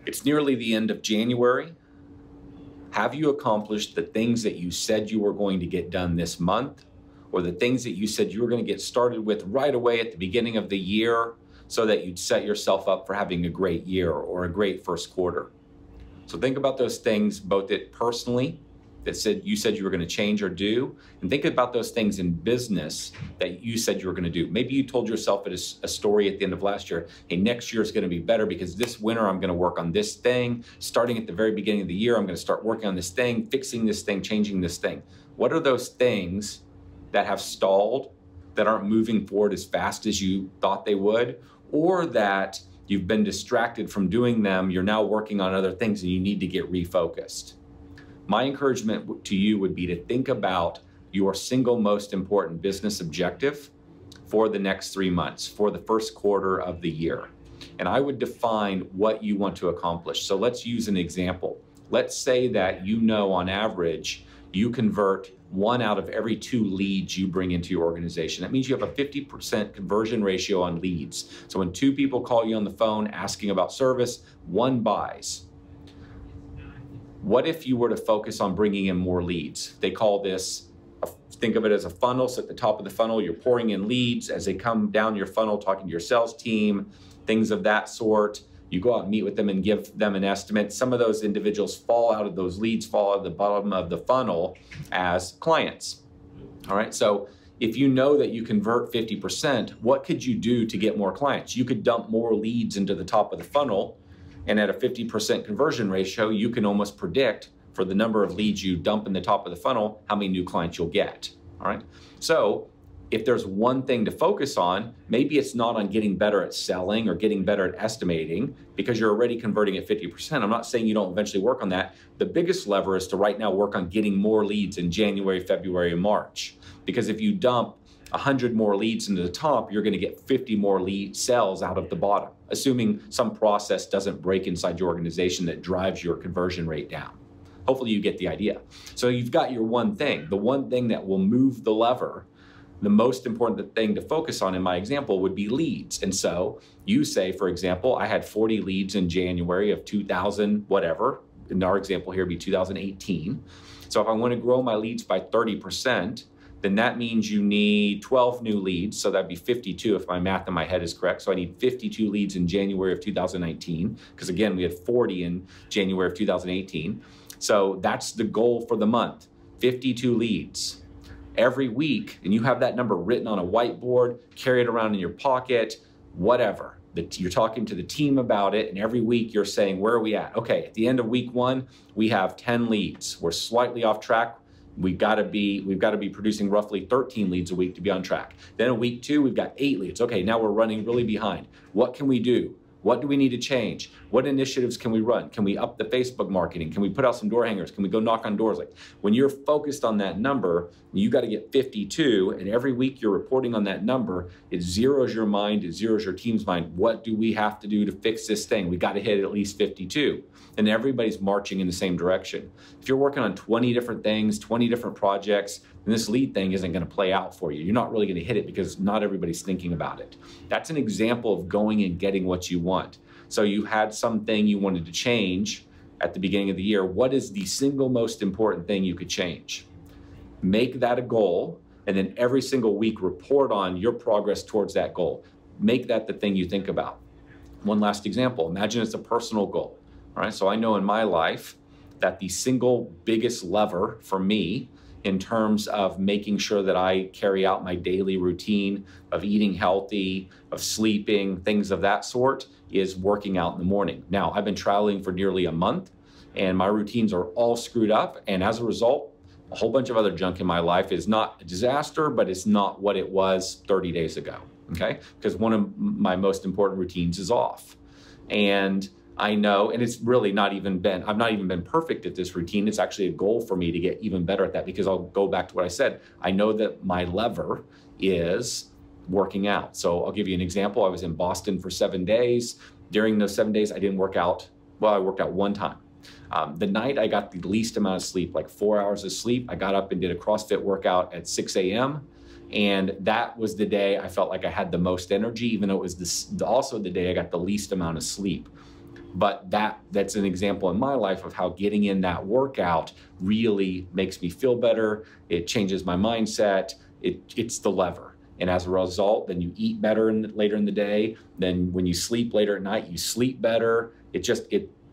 It's nearly the end of January. Have you accomplished the things that you said you were going to get done this month, or the things that you said you were going to get started with right away at the beginning of the year so that you'd set yourself up for having a great year or a great first quarter? So think about those things, both it personally, that you said you were going to change or do, and think about those things in business that you said you were going to do. Maybe you told yourself a story at the end of last year, hey, next year is going to be better because this winter I'm going to work on this thing. Starting at the very beginning of the year, I'm going to start working on this thing, fixing this thing, changing this thing. What are those things that have stalled, that aren't moving forward as fast as you thought they would, or that you've been distracted from doing them, you're now working on other things and you need to get refocused? My encouragement to you would be to think about your single most important business objective for the next 3 months, for the first quarter of the year. And I would define what you want to accomplish. So let's use an example. Let's say that on average, you convert 1 out of every 2 leads you bring into your organization. That means you have a 50% conversion ratio on leads. So when 2 people call you on the phone asking about service, 1 buys. What if you were to focus on bringing in more leads? They call this, think of it as a funnel. So at the top of the funnel, you're pouring in leads. As they come down your funnel, talking to your sales team, things of that sort. You go out and meet with them and give them an estimate. Some of those individuals fall out of those leads, fall out of the bottom of the funnel as clients. All right, so if you know that you convert 50%, what could you do to get more clients? You could dump more leads into the top of the funnel, and at a 50% conversion ratio, you can almost predict for the number of leads you dump in the top of the funnel, how many new clients you'll get, all right? So if there's one thing to focus on, maybe it's not on getting better at selling or getting better at estimating because you're already converting at 50%. I'm not saying you don't eventually work on that. The biggest lever is to right now work on getting more leads in January, February, and March. Because if you dump 100 more leads into the top, you're going to get 50 more lead sales out of the bottom, assuming some process doesn't break inside your organization that drives your conversion rate down. Hopefully you get the idea. So you've got your one thing, the one thing that will move the lever. The most important thing to focus on in my example would be leads. And so you say, for example, I had 40 leads in January of 2000, whatever. In our example here, it'd be 2018. So if I want to grow my leads by 30%, then that means you need 12 new leads. So that'd be 52 if my math in my head is correct. So I need 52 leads in January of 2019, because again, we had 40 in January of 2018. So that's the goal for the month, 52 leads. Every week, and you have that number written on a whiteboard, carry it around in your pocket, whatever. You're talking to the team about it, and every week you're saying, where are we at? Okay, at the end of week 1, we have 10 leads. We're slightly off track. We've got to be producing roughly 13 leads a week to be on track. Then in week 2, we've got 8 leads. Okay, now we're running really behind. What can we do? What do we need to change? What initiatives can we run? Can we up the Facebook marketing? Can we put out some door hangers? Can we go knock on doors? Like when you're focused on that number, you got to get 52, and every week you're reporting on that number, it zeroes your mind, it zeroes your team's mind. What do we have to do to fix this thing? We got to hit at least 52. And everybody's marching in the same direction. If you're working on 20 different things, 20 different projects, then this lead thing isn't going to play out for you. You're not really going to hit it because not everybody's thinking about it. That's an example of going and getting what you want. So you had something you wanted to change at the beginning of the year. What is the single most important thing you could change? Make that a goal, and then every single week report on your progress towards that goal. Make that the thing you think about. One last example. Imagine it's a personal goal. All right, so I know in my life that the single biggest lever for me in terms of making sure that I carry out my daily routine of eating healthy, of sleeping, things of that sort, is working out in the morning. Now, I've been traveling for nearly a month, and my routines are all screwed up, and as a result, a whole bunch of other junk in my life is not a disaster, but it's not what it was 30 days ago, okay? Because one of my most important routines is off. And I know, and it's really not even been, I've not even been perfect at this routine. It's actually a goal for me to get even better at that, because I'll go back to what I said. I know that my lever is working out. So I'll give you an example. I was in Boston for 7 days. During those 7 days, I didn't work out. Well, I worked out one time. The night I got the least amount of sleep, like 4 hours of sleep. I got up and did a CrossFit workout at 6 a.m. And that was the day I felt like I had the most energy, even though it was also the day I got the least amount of sleep. But that's an example in my life of how getting in that workout really makes me feel better. It changes my mindset. It's the lever. And as a result, then you eat better later in the day. Then when you sleep later at night, you sleep better.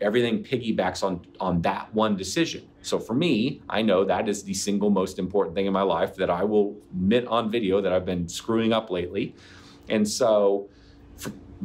Everything piggybacks on that one decision. So for me, I know that is the single most important thing in my life that I will admit on video that I've been screwing up lately. And so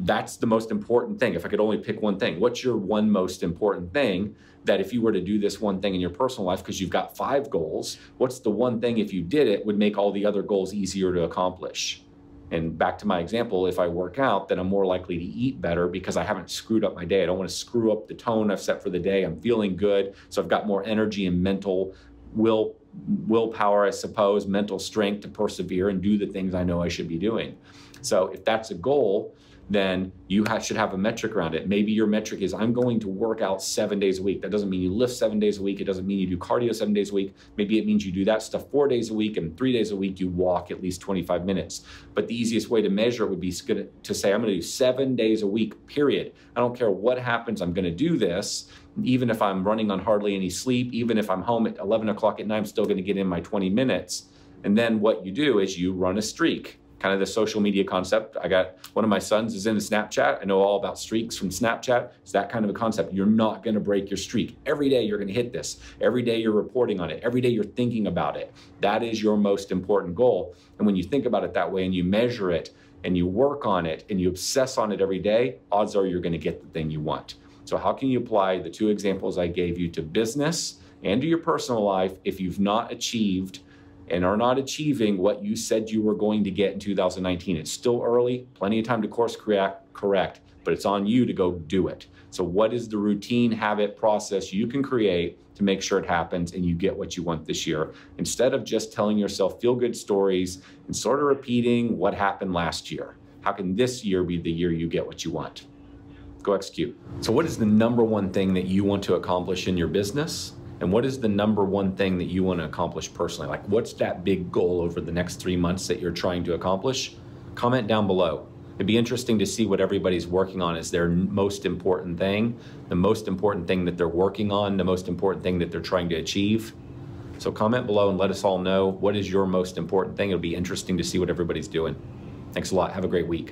that's the most important thing. If I could only pick one thing, what's your one most important thing that if you were to do this one thing in your personal life, because you've got 5 goals, what's the one thing if you did it would make all the other goals easier to accomplish? And back to my example, if I work out, then I'm more likely to eat better because I haven't screwed up my day. I don't want to screw up the tone I've set for the day. I'm feeling good. So I've got more energy and mental willpower, I suppose, mental strength to persevere and do the things I know I should be doing. So if that's a goal, then you should have a metric around it. Maybe your metric is, I'm going to work out 7 days a week. That doesn't mean you lift 7 days a week. It doesn't mean you do cardio 7 days a week. Maybe it means you do that stuff 4 days a week, and 3 days a week you walk at least 25 minutes. But the easiest way to measure it would be to say, I'm gonna do 7 days a week, period. I don't care what happens, I'm gonna do this. Even if I'm running on hardly any sleep, even if I'm home at 11 o'clock at night, I'm still gonna get in my 20 minutes. And then what you do is you run a streak. Kind of the social media concept. I got one of my sons is into Snapchat. I know all about streaks from Snapchat. It's that kind of a concept. You're not going to break your streak. Every day you're going to hit this. Every day you're reporting on it. Every day you're thinking about it. That is your most important goal. And when you think about it that way and you measure it and you work on it and you obsess on it every day, odds are you're going to get the thing you want. So how can you apply the 2 examples I gave you to business and to your personal life if you've not achieved and are not achieving what you said you were going to get in 2019. It's still early, plenty of time to course correct, but it's on you to go do it. So what is the routine, habit, process you can create to make sure it happens and you get what you want this year, instead of just telling yourself feel-good stories and sort of repeating what happened last year? How can this year be the year you get what you want? Go execute. So what is the number one thing that you want to accomplish in your business? And what is the number one thing that you want to accomplish personally? Like, what's that big goal over the next 3 months that you're trying to accomplish? Comment down below. It'd be interesting to see what everybody's working on as their most important thing, the most important thing that they're working on, the most important thing that they're trying to achieve. So comment below and let us all know what is your most important thing. It'll be interesting to see what everybody's doing. Thanks a lot. Have a great week.